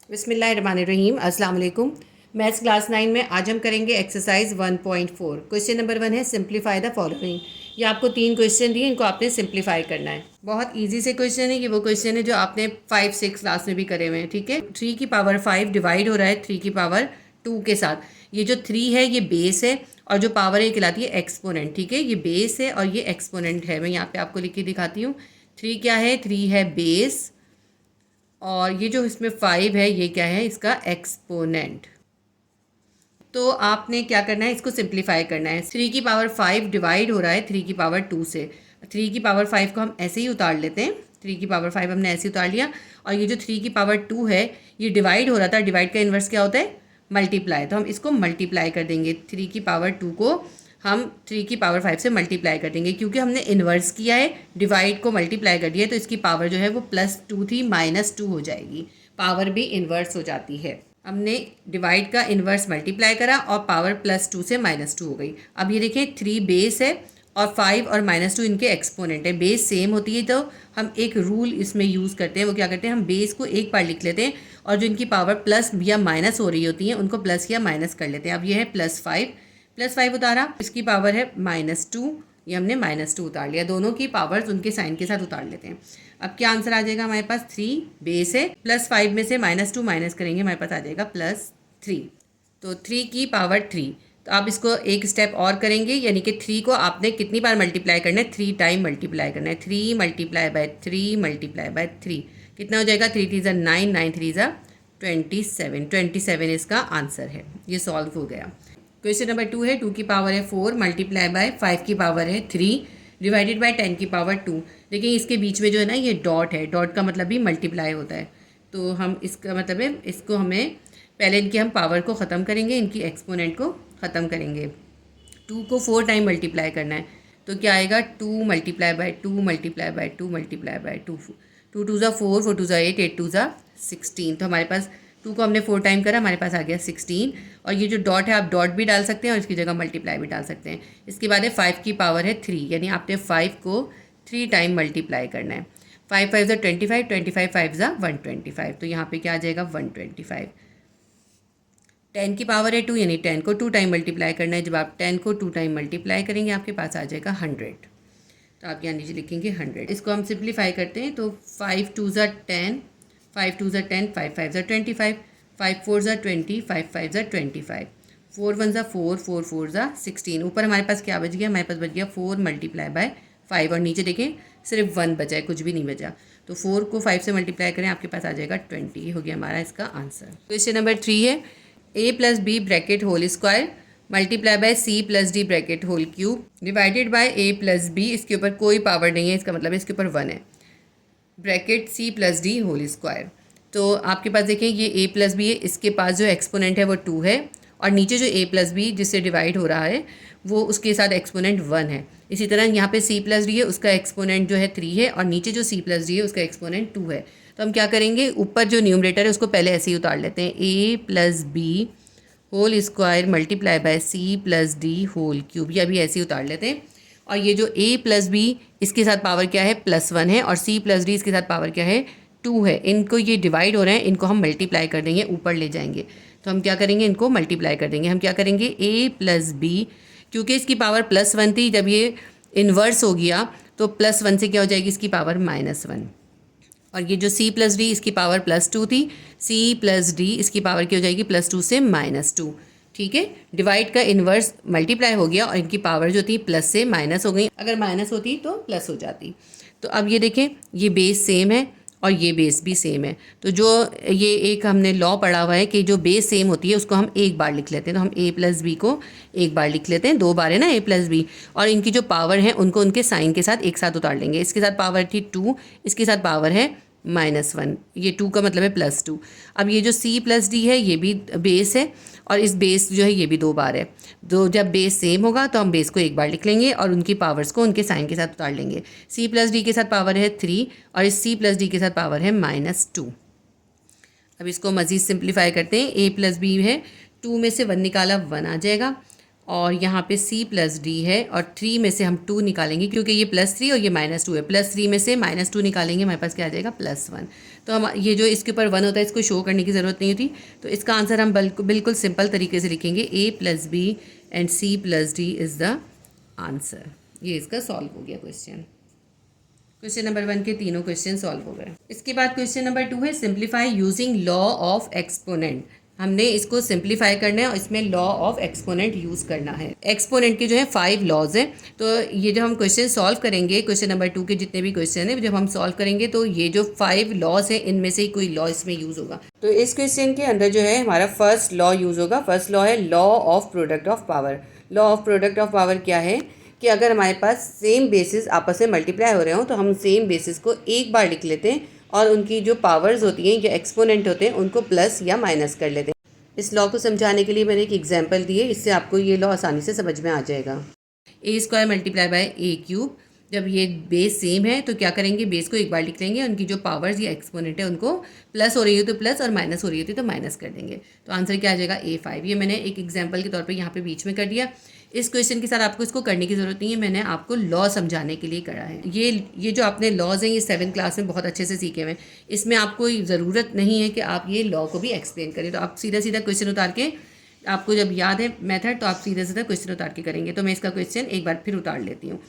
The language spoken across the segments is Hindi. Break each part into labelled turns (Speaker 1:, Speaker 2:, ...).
Speaker 1: बिस्मिल्लाहिर्रहमानिर्रहीम। अस्सलाम वालेकुम। मैथ्स क्लास 9 में आज हम करेंगे एक्सरसाइज 1.4। क्वेश्चन नंबर 1 है सिंप्लीफाई द फॉलोइंग। ये आपको 3 क्वेश्चन दिए, इनको आपने सिंप्लीफाई करना है। बहुत इजी से क्वेश्चन है। ये वो क्वेश्चन है जो आपने 5-6 क्लास में भी करे हुए हैं। ठीक है, 3 की पावर 5 डिवाइड हो रहा है 3 की पावर 2 के साथ। ये जो 3 है ये बेस है और जो पावर है ये कहलाती है एक्सपोनेंट। ठीक है, ये बेस है और ये एक्सपोनेंट है। मैं यहाँ पे आपको लिख के दिखाती हूँ। 3 क्या है, 3 है बेस और ये जो इसमें 5 है ये क्या है, इसका एक्सपोनेंट। तो आपने क्या करना है, इसको सिंप्लीफाई करना है। 3 की पावर 5 डिवाइड हो रहा है 3 की पावर 2 से। 3 की पावर 5 को हम ऐसे ही उतार लेते हैं। 3 की पावर 5 हमने ऐसे ही उतार लिया और ये जो 3 की पावर 2 है ये डिवाइड हो रहा था। डिवाइड का इन्वर्स क्या होता है, मल्टीप्लाई। तो हम इसको मल्टीप्लाई कर देंगे। 3 की पावर 2 को हम 3 की पावर 5 से मल्टीप्लाई कर देंगे, क्योंकि हमने इन्वर्स किया है, डिवाइड को मल्टीप्लाई कर दिया, तो इसकी पावर जो है वो +2 थी, -2 हो जाएगी। पावर भी इन्वर्स हो जाती है। हमने डिवाइड का इन्वर्स मल्टीप्लाई करा और पावर +2 से -2 हो गई। अब ये देखें 3 बेस है और 5 और -2 इनके एक्सपोनेंट है। बेस सेम होती है तो हम एक रूल इसमें यूज़ करते हैं। वो क्या करते हैं, हम बेस को एक बार लिख लेते हैं और जो इनकी पावर प्लस या माइनस हो रही होती है उनको प्लस या माइनस कर लेते हैं। अब ये है +5 उतारा, इसकी पावर है -2, ये हमने -2 उतार लिया। दोनों की पावर्स उनके साइन के साथ उतार लेते हैं। अब क्या आंसर आ जाएगा हमारे पास, 3 बेस है, +5 में से -2 माइनस करेंगे, हमारे पास आ जाएगा +3। तो 3 की पावर 3। तो आप इसको एक स्टेप और करेंगे, यानी कि 3 को आपने कितनी बार मल्टीप्लाई करना है, 3 टाइम मल्टीप्लाई करना है। 3 मल्टीप्लाई बाय 3 मल्टीप्लाई बाय 3 कितना हो जाएगा, 3 3 ज़ा 9, 9 3 ज़ा 27। 27 इसका आंसर है। ये सॉल्व हो गया। क्वेश्चन नंबर 2 है, 2 की पावर है 4 मल्टीप्लाई बाय 5 की पावर है 3 डिवाइडेड बाय 10 की पावर 2। देखिए इसके बीच में जो है ना ये डॉट है, डॉट का मतलब भी मल्टीप्लाई होता है। तो हम इसका मतलब है, इसको हमें पहले इनकी हम पावर को ख़त्म करेंगे, इनकी एक्सपोनेंट को ख़त्म करेंगे। 2 को 4 टाइम मल्टीप्लाई करना है, तो क्या आएगा, 2 multiply by 2 multiply by 2 multiply by 2। 2 2 ज़ा 4, 4 2 ज़ा 8, 8 2 ज़ा 16। तो हमारे पास 2 को हमने 4 टाइम करा, हमारे पास आ गया 16। और ये जो डॉट है आप डॉट भी डाल सकते हैं और इसकी जगह मल्टीप्लाई भी डाल सकते हैं। इसके बाद है 5 की पावर है 3, यानी आपने 5 को 3 टाइम मल्टीप्लाई करना है। 5 5 ज़ा 25, 25 5 ज़ा 125। तो यहाँ पे क्या आ जाएगा, 125। 10 की पावर है 2, यानी 10 को 2 टाइम मल्टीप्लाई करना है। जब आप 10 को 2 टाइम मल्टीप्लाई करेंगे आपके पास आ जाएगा 100। तो आप यहाँ नीचे लिखेंगे 100। इसको हम सिंप्लीफाई करते हैं तो 5 2 ज़ा 10, 5 2 ज़ा 10, 5 5 ज़ा 25, 5 4 ज़ा 20, 5 5 ज़ा 25, 4 1 ज़ा 4, 4 4 ज़ा 16। ऊपर हमारे पास क्या बच गया, हमारे पास बच गया 4 मल्टीप्लाई बाय 5 और नीचे देखें सिर्फ 1 बचा है, कुछ भी नहीं बचा। तो 4 को 5 से मल्टीप्लाई करें, आपके पास आ जाएगा 20। ये हो गया हमारा इसका आंसर। क्वेश्चन नंबर 3 है, a + b bracket whole square multiply by c + d bracket whole cube divided by a + b। इसके ऊपर कोई पावर नहीं है, इसका मतलब है इसके ऊपर 1 है, bracket c + d whole square. तो आपके पास देखें ये a + b है, इसके पास जो एक्सपोनेंट है वो 2 है और नीचे जो a + b जिससे डिवाइड हो रहा है वो उसके साथ एक्सपोनेंट 1 है। इसी तरह यहाँ पे c + d है, उसका एक्सपोनेंट जो है 3 है और नीचे जो c + d है उसका एक्सपोनेंट 2 है। तो हम क्या करेंगे, ऊपर जो न्यूमरेटर है उसको पहले ऐसे ही उतार लेते हैं, a + b whole square multiply by c + d whole cube. ये अभी ऐसे ही उतार लेते हैं। और ये जो a + b इसके साथ पावर क्या है, +1 है और c + d इसके साथ पावर क्या है, 2 है। इनको ये डिवाइड हो रहे हैं, इनको हम मल्टीप्लाई कर देंगे, ऊपर ले जाएंगे। तो हम क्या करेंगे, इनको मल्टीप्लाई कर देंगे। हम क्या करेंगे, a + b, क्योंकि इसकी पावर +1 थी, जब ये इन्वर्स हो गया तो +1 से क्या हो जाएगी, इसकी पावर -1। और ये जो c + d इसकी पावर +2 थी, c + d इसकी पावर क्या हो जाएगी, +2 से -2। ठीक है, डिवाइड का इन्वर्स मल्टीप्लाई हो गया और इनकी पावर जो थी प्लस से माइनस हो गई। अगर माइनस होती तो प्लस हो जाती। तो अब ये देखें ये बेस सेम है और ये बेस भी सेम है। तो जो ये एक हमने लॉ पढ़ा हुआ है कि जो बेस सेम होती है उसको हम एक बार लिख लेते हैं। तो हम a + b को एक बार लिख लेते हैं, 2 बार है ना a + b, और इनकी जो पावर है उनको उनके साइन के साथ एक साथ उतार लेंगे। इसके साथ पावर थी 2, इसके साथ पावर है -1, ये 2 का मतलब है +2। अब ये जो c + d है ये भी बेस है और इस बेस जो है ये भी 2 बार है। तो जब बेस सेम होगा तो हम बेस को एक बार लिख लेंगे और उनकी पावर्स को उनके साइन के साथ उतार लेंगे। c + d के साथ पावर है 3 और इस c + d के साथ पावर है -2। अब इसको मज़ीद सिंप्लीफाई करते हैं, a + b है, 2 में से 1 निकाला 1 आ जाएगा और यहाँ पे c+d है और 3 में से हम 2 निकालेंगे क्योंकि ये +3 और ये -2 है। +3 में से -2 निकालेंगे, हमारे पास क्या आ जाएगा +1। तो हम ये जो इसके ऊपर 1 होता है इसको शो करने की ज़रूरत नहीं होती। तो इसका आंसर हम बिल्कुल सिंपल तरीके से लिखेंगे, a+b and c+d is the answer. ये इसका सॉल्व हो गया क्वेश्चन। क्वेश्चन नंबर 1 के तीनों क्वेश्चन सॉल्व हो गए। इसके बाद क्वेश्चन नंबर 2 है simplify using law of exponent. हमने इसको सिंप्लीफाई करना है और इसमें लॉ ऑफ एक्सपोनेंट यूज़ करना है। एक्सपोनेंट के जो है 5 लॉज हैं। तो ये जब हम क्वेश्चन सॉल्व करेंगे, क्वेश्चन नंबर 2 के जितने भी क्वेश्चन हैं जब हम सॉल्व करेंगे तो ये जो 5 लॉज हैं इनमें से ही कोई लॉ इसमें यूज़ होगा। तो इस क्वेश्चन के अंदर जो है हमारा फर्स्ट लॉ यूज़ होगा। फर्स्ट लॉ है law of product of power. Law of product of power क्या है कि अगर हमारे पास सेम बेसिस आपस में मल्टीप्लाई हो रहे हो तो हम सेम बेसिस को एक बार लिख लेते हैं और उनकी जो पावर्स होती हैं या एक्सपोनेंट होते हैं उनको प्लस या माइनस कर लेते हैं। इस लॉ को समझाने के लिए मैंने एक एग्जांपल दी है, इससे आपको ये लॉ आसानी से समझ में आ जाएगा। a² multiply by a³। जब ये बेस सेम है तो क्या करेंगे, बेस को एक बार लिख लेंगे, उनकी जो पावर्स या एक्सपोनेंट है उनको प्लस हो रही है तो प्लस और माइनस हो रही होती है तो माइनस कर देंगे। तो आंसर क्या आ जाएगा a5। ये मैंने एक एग्जांपल के तौर पे यहाँ पे बीच में कर दिया। इस क्वेश्चन के साथ आपको इसको करने की ज़रूरत नहीं है, मैंने आपको लॉ समझाने के लिए करा है। ये जो आपने लॉज हैं ये 7th क्लास में बहुत अच्छे से सीखे हुए हैं। इसमें आपको ज़रूरत नहीं है कि आप ये लॉ को भी एक्सप्लेन करें। तो आप सीधा सीधा क्वेश्चन उतार के, आपको जब याद है मेथड तो आप सीधा सीधा क्वेश्चन उतार के करेंगे। तो मैं इसका क्वेश्चन एक बार फिर उतार लेती हूँ।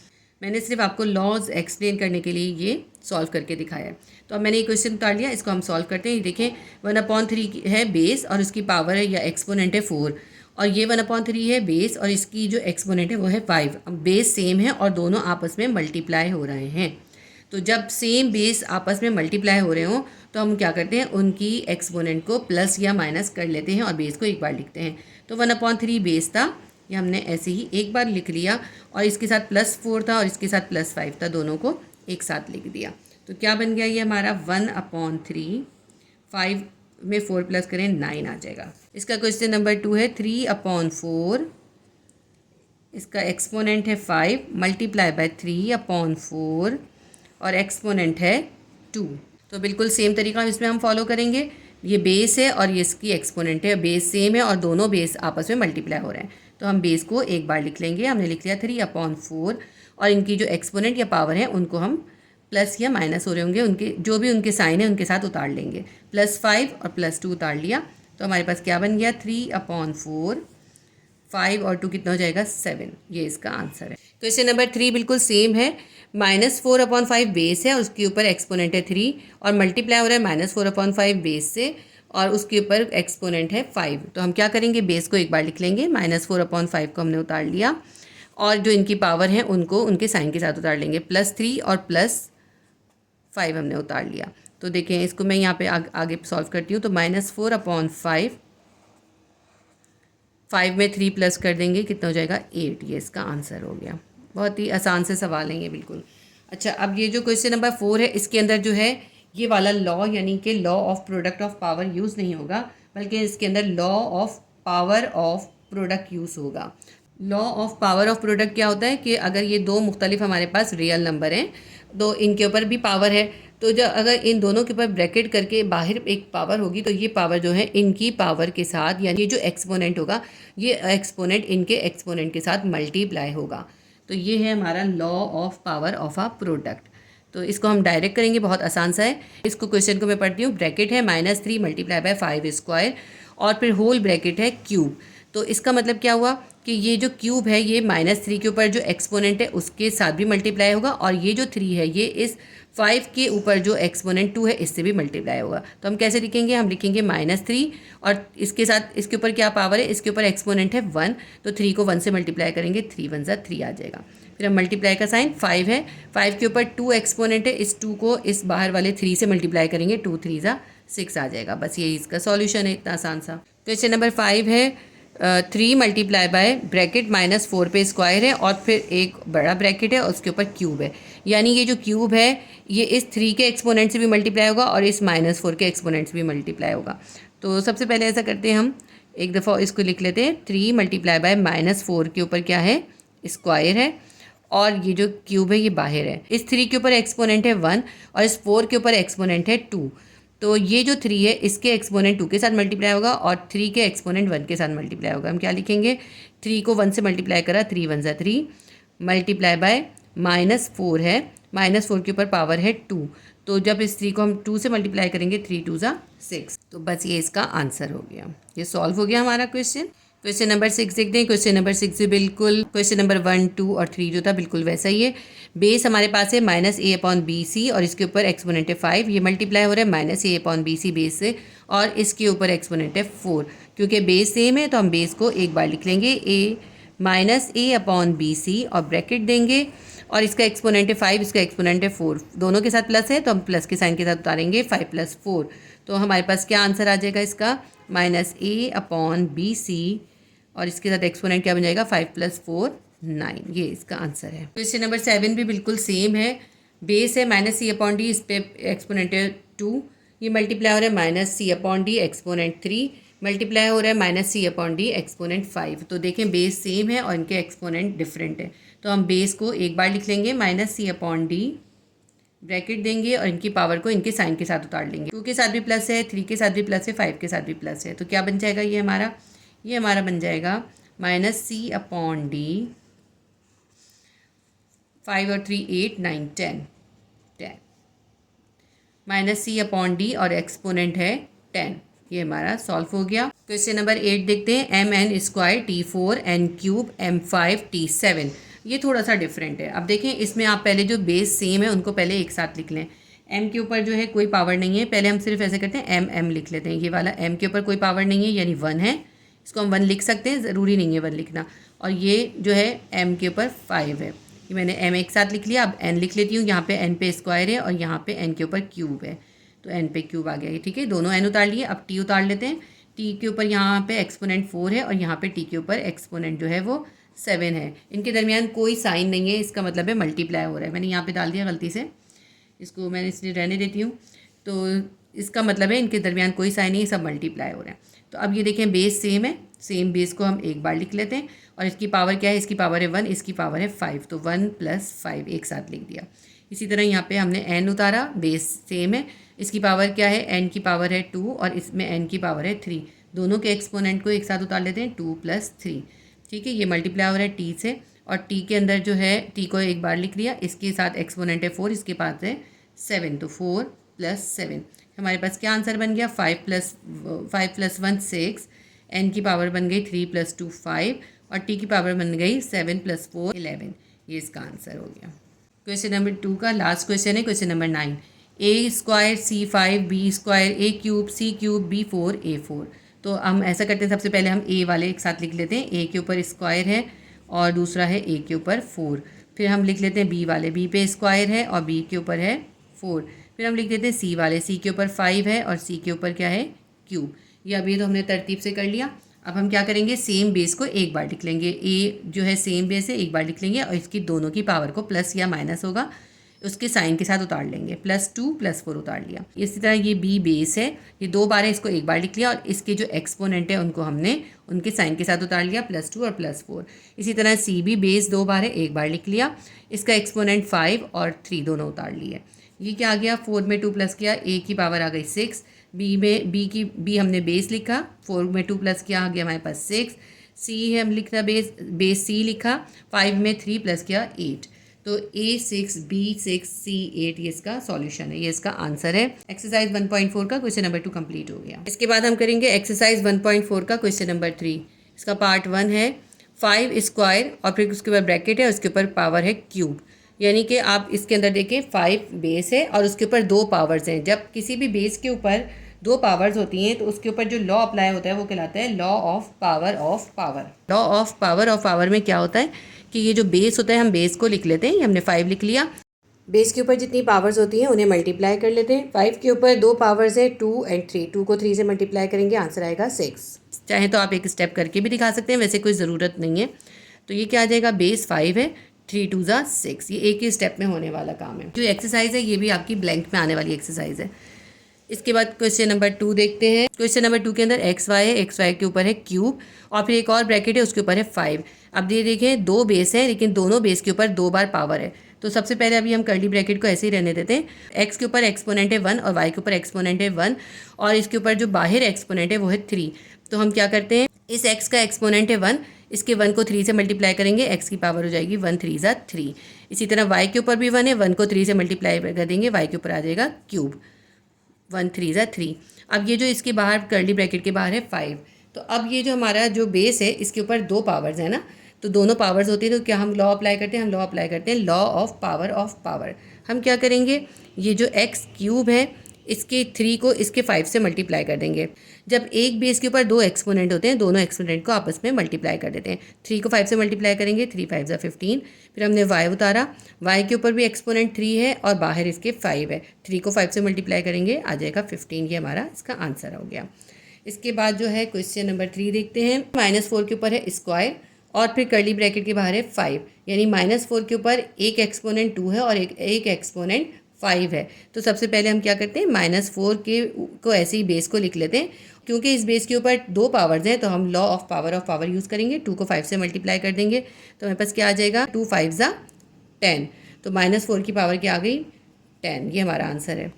Speaker 1: मैंने सिर्फ आपको लॉज एक्सप्लेन करने के लिए ये सॉल्व करके दिखाया है। तो अब मैंने ये क्वेश्चन उतार लिया, इसको हम सॉल्व करते हैं। देखें 1/3 है बेस और उसकी पावर है या एक्सपोनेंट है 4 और ये 1/3 है बेस और इसकी जो एक्सपोनेंट है वो है 5। अब बेस सेम है और दोनों आपस में मल्टीप्लाई हो रहे हैं। तो जब सेम बेस आपस में मल्टीप्लाई हो रहे हों तो हम क्या करते हैं, उनकी एक्सपोनेंट को प्लस या माइनस कर लेते हैं और बेस को एक बार लिखते हैं। तो 1/3 बेस था, ये हमने ऐसे ही एक बार लिख लिया और इसके साथ +4 था और इसके साथ +5 था, दोनों को एक साथ लिख दिया। तो क्या बन गया ये हमारा 1/3, 5 में 4 प्लस करें 9 आ जाएगा। इसका क्वेश्चन नंबर 2 है 3/4, इसका एक्सपोनेंट है 5 मल्टीप्लाई बाय 3/4 और एक्सपोनेंट है 2। तो बिल्कुल सेम तरीका इसमें हम फॉलो करेंगे। ये बेस है और ये इसकी एक्सपोनेंट है, बेस सेम है और दोनों बेस आपस में मल्टीप्लाई हो रहे हैं। तो हम बेस को एक बार लिख लेंगे, हमने लिख लिया 3/4 और इनकी जो एक्सपोनेंट या पावर है उनको हम प्लस या माइनस हो रहे होंगे, उनके जो भी उनके साइन है उनके साथ उतार लेंगे। +5 और +2 उतार लिया तो हमारे पास क्या बन गया 3/4, 5 और 2 कितना हो जाएगा 7। ये इसका आंसर है। क्वेश्चन नंबर 3 बिल्कुल सेम है। -4/5 बेस है, उसके ऊपर एक्सपोनेंट है 3 और मल्टीप्लाई हो रहा है -4/5 बेस से और उसके ऊपर एक्सपोनेंट है 5। तो हम क्या करेंगे, बेस को एक बार लिख लेंगे, -4/5 को हमने उतार लिया और जो इनकी पावर है उनको उनके साइन के साथ उतार लेंगे। +3 और +5 हमने उतार लिया। तो देखें इसको मैं यहाँ पे आगे सॉल्व करती हूँ। तो -4/5, 5 में 3 प्लस कर देंगे, कितना हो जाएगा 8। ये इसका आंसर हो गया। बहुत ही आसान से सवाल है ये बिल्कुल। अच्छा, अब ये जो क्वेश्चन नंबर 4 है इसके अंदर जो है ये वाला लॉ यानी कि law of product of power use नहीं होगा, बल्कि इसके अंदर law of power of product use होगा। Law of power of product क्या होता है कि अगर ये दो मुख्तलिफ हमारे पास रियल नंबर हैं तो इनके ऊपर भी पावर है, तो जब अगर इन दोनों के ऊपर ब्रैकेट करके बाहर एक पावर होगी तो ये पावर जो है इनकी पावर के साथ, यानी ये जो एक्सपोनेंट होगा ये एक्सपोनेंट इनके एक्सपोनेंट के साथ मल्टीप्लाई होगा। तो ये है हमारा law of power of a product. तो इसको हम डायरेक्ट करेंगे, बहुत आसान सा है। इसको क्वेश्चन को मैं पढ़ती हूँ। ब्रैकेट है -3 मल्टीप्लाई बाय 5² और फिर होल ब्रैकेट है क्यूब। तो इसका मतलब क्या हुआ कि ये जो क्यूब है ये -3 के ऊपर जो एक्सपोनेंट है उसके साथ भी मल्टीप्लाई होगा और ये जो 3 है ये इस 5 के ऊपर जो एक्सपोनेंट 2 है इससे भी मल्टीप्लाई होगा। तो हम कैसे लिखेंगे, हम लिखेंगे -3 और इसके साथ इसके ऊपर क्या पावर है, इसके ऊपर एक्सपोनेंट है 1, तो 3 को 1 से मल्टीप्लाई करेंगे, 3 1 ज़ा 3 आ जाएगा। फिर हम मल्टीप्लाई का साइन 5 है, 5 के ऊपर 2 एक्सपोनेंट है, इस 2 को इस बाहर वाले 3 से मल्टीप्लाई करेंगे, 2 3 ज़ा 6 आ जाएगा। बस यही इसका सॉल्यूशन है, इतना आसान सा। क्वेश्चन नंबर 5 है 3 मल्टीप्लाई बाय ब्रैकेट -4 पे स्क्वायर है और फिर एक बड़ा ब्रैकेट है और उसके ऊपर क्यूब है, यानी ये जो क्यूब है ये इस 3 के एक्सपोनेंट से भी मल्टीप्लाई होगा और इस -4 के एक्सपोनेंट से भी मल्टीप्लाई होगा। तो सबसे पहले ऐसा करते हैं, हम एक दफ़ा इसको लिख लेते हैं। 3 मल्टीप्लाई बाय -4 के ऊपर क्या है, स्क्वायर है और ये जो क्यूब है ये बाहर है। इस 3 के ऊपर एक्सपोनेंट है 1 और इस 4 के ऊपर एक्सपोनेंट है 2, तो ये जो 3 है इसके एक्सपोनेंट 2 के साथ मल्टीप्लाई होगा और 3 के एक्सपोनेंट 1 के साथ मल्टीप्लाई होगा। हम क्या लिखेंगे, 3 को 1 से मल्टीप्लाई करा, 3 1 ज़ा 3 मल्टीप्लाई बाय -4 है, -4 के ऊपर पावर है 2, तो जब इस 3 को हम 2 से मल्टीप्लाई करेंगे 3 2 ज़ा 6। तो बस ये इसका आंसर हो गया, ये सॉल्व हो गया हमारा क्वेश्चन। क्वेश्चन नंबर 6 देखते हैं। क्वेश्चन नंबर 6 भी बिल्कुल क्वेश्चन नंबर 1 2 और 3 जो था बिल्कुल वैसा ही है। बेस हमारे पास है -a/bc और इसके ऊपर एक्सपोनेंट है 5, ये मल्टीप्लाई हो रहा है -a/bc बेस से और इसके ऊपर एक्सपोनेंट है 4। क्योंकि बेस सेम है तो हम बेस को एक बार लिख लेंगे, a-a/bc और ब्रैकेट देंगे और इसका एक्सपोनेंट है 5, इसका एक्सपोनेंट है 4, दोनों के साथ प्लस है तो हम प्लस के साइन के साथ उतारेंगे 5 + 4। तो हमारे पास क्या आंसर आ जाएगा इसका, -a/bc और इसके साथ एक्सपोनेंट क्या बन जाएगा, 5 + 4 9, ये इसका आंसर है। क्वेश्चन नंबर 7 भी बिल्कुल सेम है। बेस है -c/d, इस पे एक्सपोनेंट है 2, ये मल्टीप्लाई हो रहा है -c/d एक्सपोनेंट 3 मल्टीप्लाई हो रहा है -c/d एक्सपोनेंट 5। तो देखें बेस सेम है और इनके एक्सपोनेंट डिफरेंट है, तो हम बेस को एक बार लिख लेंगे -c/d ब्रैकेट देंगे और इनकी पावर को इनके साइन के साथ उतार लेंगे। 2 के साथ भी प्लस है, 3 के साथ भी प्लस है, 5 के साथ भी प्लस है, तो क्या बन जाएगा ये हमारा बन जाएगा -c/d 5 और 3 8 9 10 -c/d और एक्सपोनेंट है 10। ये हमारा सॉल्व हो गया। क्वेश्चन नंबर 8 देखते हैं। mn² t4 n³ m5 t7, ये थोड़ा सा डिफरेंट है। अब देखें इसमें आप पहले जो बेस सेम है उनको पहले एक साथ लिख लें। m के ऊपर जो है कोई पावर नहीं है, पहले हम सिर्फ ऐसे करते हैं m लिख लेते हैं। ये वाला m के ऊपर कोई पावर नहीं है यानी 1 है, इसको हम 1 लिख सकते हैं, ज़रूरी नहीं है 1 लिखना। और ये जो है m के ऊपर 5 है, ये मैंने m एक साथ लिख लिया। अब n लिख लेती हूँ, यहाँ पे n पे स्क्वायर है और यहाँ पे n के ऊपर क्यूब है, तो n पे क्यूब आ गया। ठीक है, दोनों n उतार लिए। अब t उतार लेते हैं। t के ऊपर यहाँ पे एक्सपोनेंट 4 है और यहाँ पे t के ऊपर एक्सपोनेंट जो है वो 7 है। इनके दरमियान कोई साइन नहीं है, इसका मतलब है मल्टीप्लाई हो रहा है। मैंने यहाँ पे डाल दिया गलती से, इसको मैंने इसलिए रहने देती हूँ। तो इसका मतलब है इनके दरमियान कोई साइन नहीं है, सब मल्टीप्लाई हो रहा है। तो अब ये देखें बेस सेम है, सेम बेस को हम एक बार लिख लेते हैं और इसकी पावर क्या है, इसकी पावर है 1, इसकी पावर है 5, तो 1 + 5 एक साथ लिख दिया। इसी तरह यहाँ पे हमने n उतारा, बेस सेम है, इसकी पावर क्या है, n की पावर है 2 और इसमें n की पावर है 3, दोनों के एक्सपोनेंट को एक साथ उतार लेते हैं, 2 + 3। ठीक है, ये मल्टीप्लाई हो रहा है t से और t के अंदर जो है t को एक बार लिख लिया, इसके साथ एक्सपोनेंट है 4, इसके पास है 7, तो 4 + 7 हमारे पास क्या आंसर बन गया, 5 + 1 6, n की पावर बन गई 3 + 2 5 और t की पावर बन गई 7 + 4 11। ये इसका आंसर हो गया। क्वेश्चन नंबर 2 का लास्ट क्वेश्चन है, question number 9। a² c5 b² a³ c³ b4 a4। तो हम ऐसा करते हैं, सबसे पहले हम a वाले एक साथ लिख लेते हैं। a के ऊपर स्क्वायर है और दूसरा है a के ऊपर 4। फिर हम लिख लेते हैं b वाले, b पे स्क्वायर है और b के ऊपर है 4। फिर हम लिख देते हैं c वाले, c के ऊपर 5 है और c के ऊपर क्या है, क्यूब। ये अभी तो हमने तरतीब से कर लिया। अब हम क्या करेंगे, सेम बेस को एक बार लिख लेंगे। a जो है सेम बेस है, एक बार लिख लेंगे और इसकी दोनों की पावर को प्लस या माइनस होगा उसके साइन के साथ उतार लेंगे, +2 +4 उतार लिया। इसी तरह ये b बेस है, ये 2 बार है, इसको एक बार लिख लिया और इसके जो एक्सपोनेंट है उनको हमने उनके साइन के साथ उतार लिया, +2 और +4। इसी तरह c भी बेस 2 बार है, एक बार लिख लिया, इसका एक्सपोनेंट 5 और 3 दोनों उतार लिए। ये क्या आ गया, 4 में 2 प्लस किया, a की पावर आ गई 6, b हमने बेस लिखा, 4 में 2 प्लस किया, आ गया हमारे पास 6, c है हम लिखा बेस c लिखा, 5 में 3 प्लस किया 8, तो a6 b6 c8 ये इसका सॉल्यूशन है, ये इसका आंसर है। एक्सरसाइज 1.4 का क्वेश्चन नंबर 2 कंप्लीट हो गया। इसके बाद हम करेंगे एक्सरसाइज 1.4 का क्वेश्चन नंबर 3। इसका पार्ट 1 है 5² और फिर उसके ऊपर ब्रैकेट है, उसके ऊपर पावर है क्यूब। यानी कि आप इसके अंदर देखें 5 बेस है और उसके ऊपर 2 पावर्स हैं। जब किसी भी बेस के ऊपर 2 पावर्स होती हैं तो उसके ऊपर जो लॉ अप्लाई होता है वो कहलाता है law of power of power. Law of power में क्या होता है कि ये जो बेस होता है, हम बेस को लिख लेते हैं, ये हमने 5 लिख लिया, बेस के ऊपर जितनी पावर्स होती हैं उन्हें मल्टीप्लाई कर लेते हैं। 5 के ऊपर 2 पावर्स है 2 और 3, 2 को 3 से मल्टीप्लाई करेंगे, आंसर आएगा 6। चाहे तो आप एक स्टेप करके भी दिखा सकते हैं, वैसे कोई ज़रूरत नहीं है। तो ये क्या आ जाएगा, बेस 5 है, 3 2 ज़ा 6, ये एक ही स्टेप में होने वाला काम है। जो एक्सरसाइज है ये भी आपकी ब्लैंक में आने वाली एक्सरसाइज है। इसके बाद क्वेश्चन नंबर 2 देखते हैं। क्वेश्चन नंबर 2 के अंदर xy है, xy के ऊपर है क्यूब और फिर एक और ब्रैकेट है, उसके ऊपर है 5। अब ये देखें 2 बेस है लेकिन दोनों बेस के ऊपर 2 बार पावर है, तो सबसे पहले अभी हम कर्ली ब्रैकेट को ऐसे ही रहने देते हैं। एक्स के ऊपर एक्सपोनेंट है 1 और वाई के ऊपर एक्सपोनेंट है 1 और इसके ऊपर जो बाहर एक्सपोनेंट है वो है 3। तो हम क्या करते हैं, इस एक्स का एक्सपोनेंट है 1, इसके 1 को 3 से मल्टीप्लाई करेंगे, एक्स की पावर हो जाएगी 1 3 ज़ा 3। इसी तरह वाई के ऊपर भी 1 है, 1 को 3 से मल्टीप्लाई कर देंगे, वाई के ऊपर आ जाएगा क्यूब 1 3 ज़ा 3। अब ये जो इसके बाहर कर्ली ब्रैकेट के बाहर है 5। तो अब ये जो हमारा जो बेस है इसके ऊपर 2 पावर्स है ना, तो दोनों पावर्स होती है, तो क्या हम लॉ अप्लाई करते हैं, हम लॉ अप्लाई करते हैं लॉ ऑफ पावर। हम क्या करेंगे, ये जो एक्स क्यूब है इसके 3 को इसके 5 से मल्टीप्लाई कर देंगे। जब एक बेस के ऊपर 2 एक्सपोनेंट होते हैं, दोनों एक्सपोनेंट को आपस में मल्टीप्लाई कर देते हैं। 3 को 5 से मल्टीप्लाई करेंगे, 3 5 ज़ा 15। फिर हमने y उतारा, y के ऊपर भी एक्सपोनेंट 3 है और बाहर इसके 5 है, 3 को 5 से मल्टीप्लाई करेंगे, आ जाएगा 15। ये हमारा इसका आंसर हो गया। इसके बाद जो है क्वेश्चन नंबर 3 देखते हैं। -4 के ऊपर है स्क्वायर और फिर कर्ली ब्रैकेट के बाहर है 5, यानी -4 के ऊपर एक एक्सपोनेंट 2 है और एक एक्सपोनेंट 5 है। तो सबसे पहले हम क्या करते हैं, -4 के को ऐसे ही बेस को लिख लेते हैं। क्योंकि इस बेस के ऊपर 2 पावर्स हैं तो हम लॉ ऑफ पावर यूज़ करेंगे। 2 को 5 से मल्टीप्लाई कर देंगे तो हमारे पास क्या आ जाएगा, 2 5 ज़ा 10। तो -4 की पावर क्या आ गई, 10। ये हमारा आंसर है।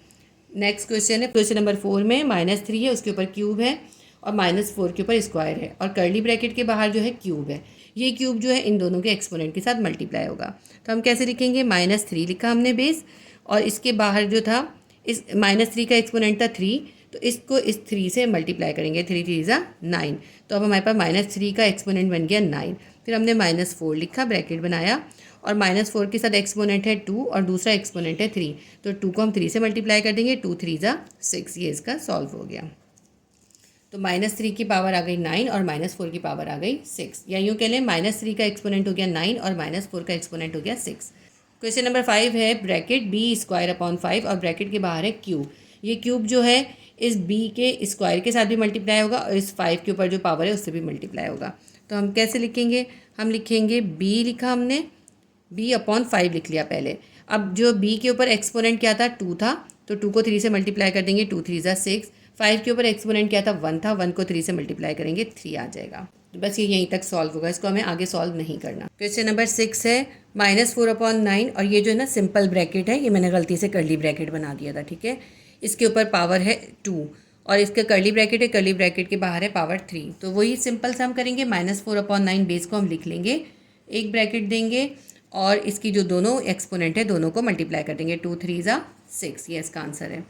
Speaker 1: नेक्स्ट क्वेश्चन है क्वेश्चन नंबर 4 में -3 है, उसके ऊपर क्यूब है और -4 के ऊपर स्क्वायर है और कर्ली ब्रैकेट के बाहर जो है क्यूब है। ये क्यूब जो है इन दोनों के एक्सपोनेंट के साथ मल्टीप्लाई होगा। तो हम कैसे लिखेंगे, -3 लिखा हमने बेस और इसके बाहर जो था इस -3 का एक्सपोनेंट था 3, तो इसको इस 3 से मल्टीप्लाई करेंगे, 3 3 ज़ा 9। तो अब हमारे पास -3 का एक्सपोनेंट बन गया 9। फिर हमने -4 लिखा, ब्रैकेट बनाया और -4 के साथ एक्सपोनेंट है 2 और दूसरा एक्सपोनेंट है 3, तो 2 को हम 3 से मल्टीप्लाई कर देंगे, 2 3 ज़ा 6। ये इसका सॉल्व हो गया। तो -3 की पावर आ गई 9 और -4 की पावर आ गई 6, या यूँ कह लें -3 का एक्सपोनेंट हो गया 9 और -4 का एक्सपोनेंट हो गया 6। क्वेश्चन नंबर 5 है ब्रैकेट b² / 5 और ब्रैकेट के बाहर है क्यूब। ये क्यूब जो है इस b के स्क्वायर के साथ भी मल्टीप्लाई होगा और इस 5 के ऊपर जो पावर है उससे भी मल्टीप्लाई होगा। तो हम कैसे लिखेंगे, हम लिखेंगे b लिखा हमने, b/5 लिख लिया पहले। अब जो b के ऊपर एक्सपोनेंट क्या था, 2 था, तो 2 को 3 से मल्टीप्लाई कर देंगे, 2 3 ज़ा 6। 5 के ऊपर एक्सपोनेंट क्या था, 1 था, 1 को 3 से मल्टीप्लाई करेंगे, 3 आ जाएगा। तो बस ये यहीं तक सॉल्व होगा, इसको हमें आगे सॉल्व नहीं करना। क्वेश्चन नंबर 6 है -4/9 और ये जो है ना सिंपल ब्रैकेट है, ये मैंने गलती से कर्ली ब्रैकेट बना दिया था, ठीक है। इसके ऊपर पावर है 2 और इसका कर्ली ब्रैकेट है, कर्ली ब्रैकेट के बाहर है पावर 3। तो वही सिंपल सा हम करेंगे, -4/9 बेस को हम लिख लेंगे, एक ब्रैकेट देंगे और इसकी जो दोनों एक्सपोनेंट है दोनों को मल्टीप्लाई कर देंगे, 2 3 ज़ा 6। ये इसका आंसर है।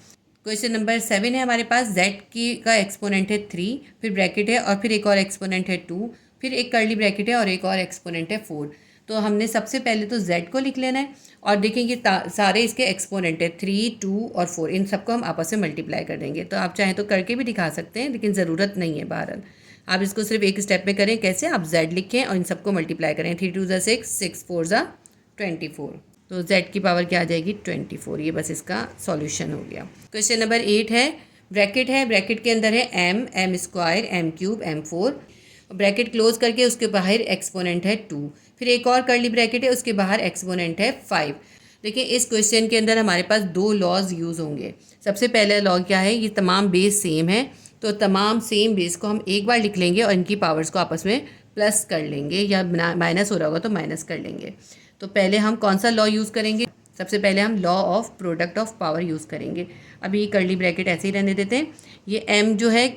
Speaker 1: क्वेश्चन नंबर 7 है हमारे पास, z का एक्सपोनेंट है 3, फिर ब्रैकेट है और फिर एक और एक्सपोनेंट है 2, फिर एक कर्ली ब्रैकेट है और एक और एक्सपोनेंट है 4। तो हमने सबसे पहले तो z को लिख लेना है और देखेंगे सारे इसके एक्सपोनेंट है 3 2 और 4, इन सबको हम आपस में मल्टीप्लाई कर देंगे। तो आप चाहें तो करके भी दिखा सकते हैं, लेकिन ज़रूरत नहीं है बहरहाल। आप इसको सिर्फ एक स्टेप में करें, कैसे, आप z लिखें और इन सबको मल्टीप्लाई करें, 3 2 ज़ा 6, 6 4 ज़ा 24। तो z की पावर क्या आ जाएगी, 24। ये बस इसका सॉल्यूशन हो गया। क्वेश्चन नंबर 8 है, ब्रैकेट के अंदर है m² m³ m4, bracket close करके उसके बाहर एक्सपोनेंट है 2, फिर एक और कर्ली ब्रैकेट है, उसके बाहर एक्सपोनेंट है 5। देखिए इस क्वेश्चन के अंदर हमारे पास 2 लॉज यूज़ होंगे। सबसे पहला लॉ क्या है, ये तमाम बेस सेम है, तो तमाम सेम बेस को हम एक बार लिख लेंगे और इनकी पावर्स को आपस में प्लस कर लेंगे, या माइनस हो रहा होगा तो माइनस कर लेंगे। तो पहले हम कौन सा लॉ यूज़ करेंगे, सबसे पहले हम law of product of power use करेंगे। अभी कर्ली ब्रैकेट ऐसे ही रहने देते हैं। ये m जो है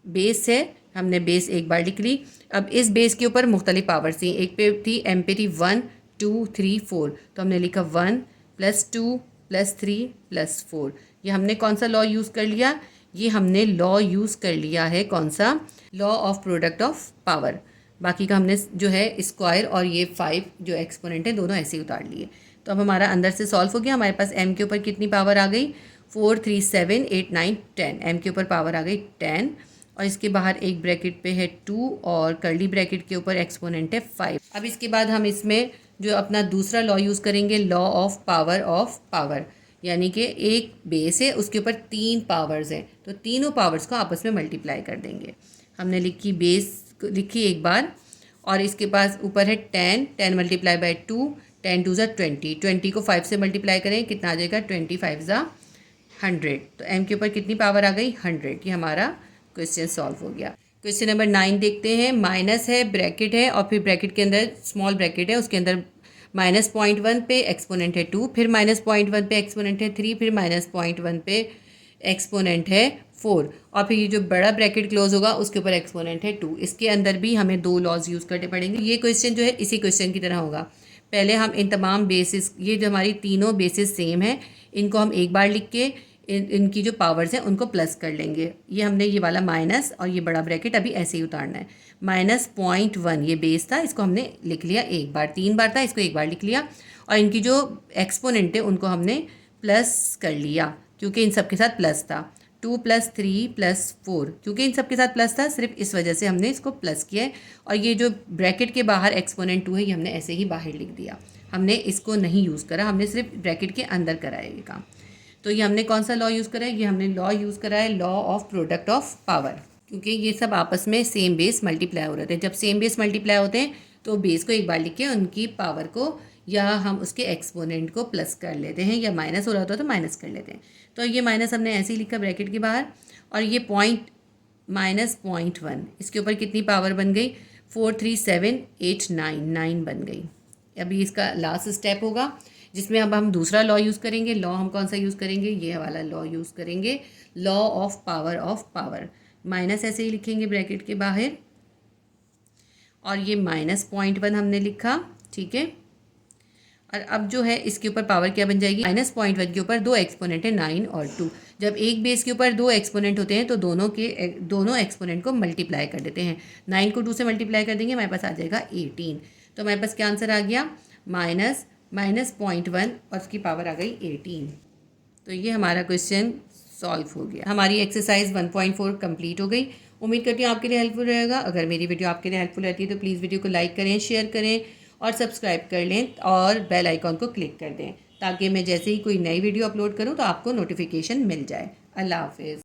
Speaker 1: बेस है, हमने बेस एक बार लिख ली। अब इस बेस के ऊपर मुख्तलिफ पावर्स थी, एक पे थी m पे थी 1 2 3 4, तो हमने लिखा 1 + 2 + 3 + 4। ये हमने कौन सा लॉ यूज़ कर लिया, ये हमने लॉ यूज़ कर लिया है कौन सा, law of product of power. बाकी का हमने जो है स्क्वायर और ये 5 जो एक्सपोनेंट है दोनों ऐसे ही उतार लिए। तो अब हमारा अंदर से सॉल्व हो गया। हमारे पास m के ऊपर कितनी पावर आ गई, 4 3 7 8 9 10। m के ऊपर पावर आ गई 10 और इसके बाहर एक ब्रैकेट पे है 2 और कर्ली ब्रैकेट के ऊपर एक्सपोनेंट है 5। अब इसके बाद हम इसमें जो अपना दूसरा लॉ यूज़ करेंगे, लॉ ऑफ पावर, यानी कि एक बेस है उसके ऊपर 3 पावर्स हैं, तो तीनों पावर्स को आपस में मल्टीप्लाई कर देंगे। हमने लिखी बेस लिखी एक बार और इसके पास ऊपर है 10 10 मल्टीप्लाई बाय 2, 10 2 ज़ा 20, 20 को 5 से मल्टीप्लाई करें कितना आ जाएगा, 25 ज़ा 100। तो m के ऊपर कितनी पावर आ गई, 100। ये हमारा क्वेश्चन सॉल्व हो गया। क्वेश्चन नंबर 9 देखते हैं। माइनस है, ब्रैकेट है और फिर ब्रैकेट के अंदर स्मॉल ब्रैकेट है, उसके अंदर -0.1 पे एक्सपोनेंट है 2, फिर -0.1 पे एक्सपोनेंट है 3, फिर -0.1 पे एक्सपोनेंट है 4, और फिर ये जो बड़ा ब्रैकेट क्लोज होगा उसके ऊपर एक्सपोनेंट है 2। इसके अंदर भी हमें 2 लॉज यूज़ करने पड़ेंगे। ये क्वेश्चन जो है इसी क्वेश्चन की तरह होगा। पहले हम इन तमाम बेसिस, ये जो हमारी तीनों बेसिस सेम है, इनको हम एक बार लिख के इनकी जो पावर्स हैं उनको प्लस कर लेंगे। ये हमने ये वाला माइनस और ये बड़ा ब्रैकेट अभी ऐसे ही उतारना है। -0.1 ये बेस था, इसको हमने लिख लिया एक बार, 3 बार था इसको एक बार लिख लिया, और इनकी जो एक्सपोनेंट है उनको हमने प्लस कर लिया क्योंकि इन सब के साथ प्लस था। 2 + 3 + 4, क्योंकि इन सब के साथ प्लस था, सिर्फ इस वजह से हमने इसको प्लस किया है। और ये जो ब्रैकेट के बाहर एक्सपोनेंट 2 है ये हमने ऐसे ही बाहर लिख दिया, हमने इसको नहीं यूज़ करा, हमने सिर्फ ब्रैकेट के अंदर करा है ये काम। तो ये हमने कौन सा लॉ यूज़ करा है? ये हमने लॉ यूज़ करा है, law of product of power, क्योंकि ये सब आपस में सेम बेस मल्टीप्लाई हो रहे थे। जब सेम बेस मल्टीप्लाई होते हैं तो बेस को एक बार लिख के उनकी पावर को या हम उसके एक्सपोनेंट को प्लस कर लेते हैं, या माइनस हो रहा होता है तो माइनस कर लेते हैं। तो ये माइनस हमने ऐसे ही लिखा ब्रैकेट के बाहर, और ये -0.1 इसके ऊपर कितनी पावर बन गई? 4 3 7 8 9 बन गई। अभी इसका लास्ट स्टेप होगा जिसमें अब हम दूसरा लॉ यूज़ करेंगे। लॉ हम कौन सा यूज़ करेंगे? ये वाला लॉ यूज़ करेंगे, लॉ ऑफ पावर। माइनस ऐसे ही लिखेंगे ब्रैकेट के बाहर, और ये -0.1 हमने लिखा, ठीक है। और अब जो है इसके ऊपर पावर क्या बन जाएगी? -0.1 के ऊपर 2 एक्सपोनेंट है 9 और 2। जब एक बेस के ऊपर 2 एक्सपोनेंट होते हैं तो दोनों एक्सपोनेंट को मल्टीप्लाई कर देते हैं। 9 को 2 से मल्टीप्लाई कर देंगे, हमारे पास आ जाएगा 18। तो हमारे पास क्या आंसर आ गया? -0.1 और उसकी पावर आ गई 18। तो ये हमारा क्वेश्चन सॉल्व हो गया। हमारी एक्सरसाइज 1.4 कंप्लीट हो गई। उम्मीद करती हूँ आपके लिए हेल्पफुल रहेगा। अगर मेरी वीडियो आपके लिए हेल्पफुल रहती है तो प्लीज़ वीडियो को लाइक करें, शेयर करें और सब्सक्राइब कर लें, और बेल आइकॉन को क्लिक कर दें ताकि मैं जैसे ही कोई नई वीडियो अपलोड करूँ तो आपको नोटिफिकेशन मिल जाए। अल्लाह हाफिज़।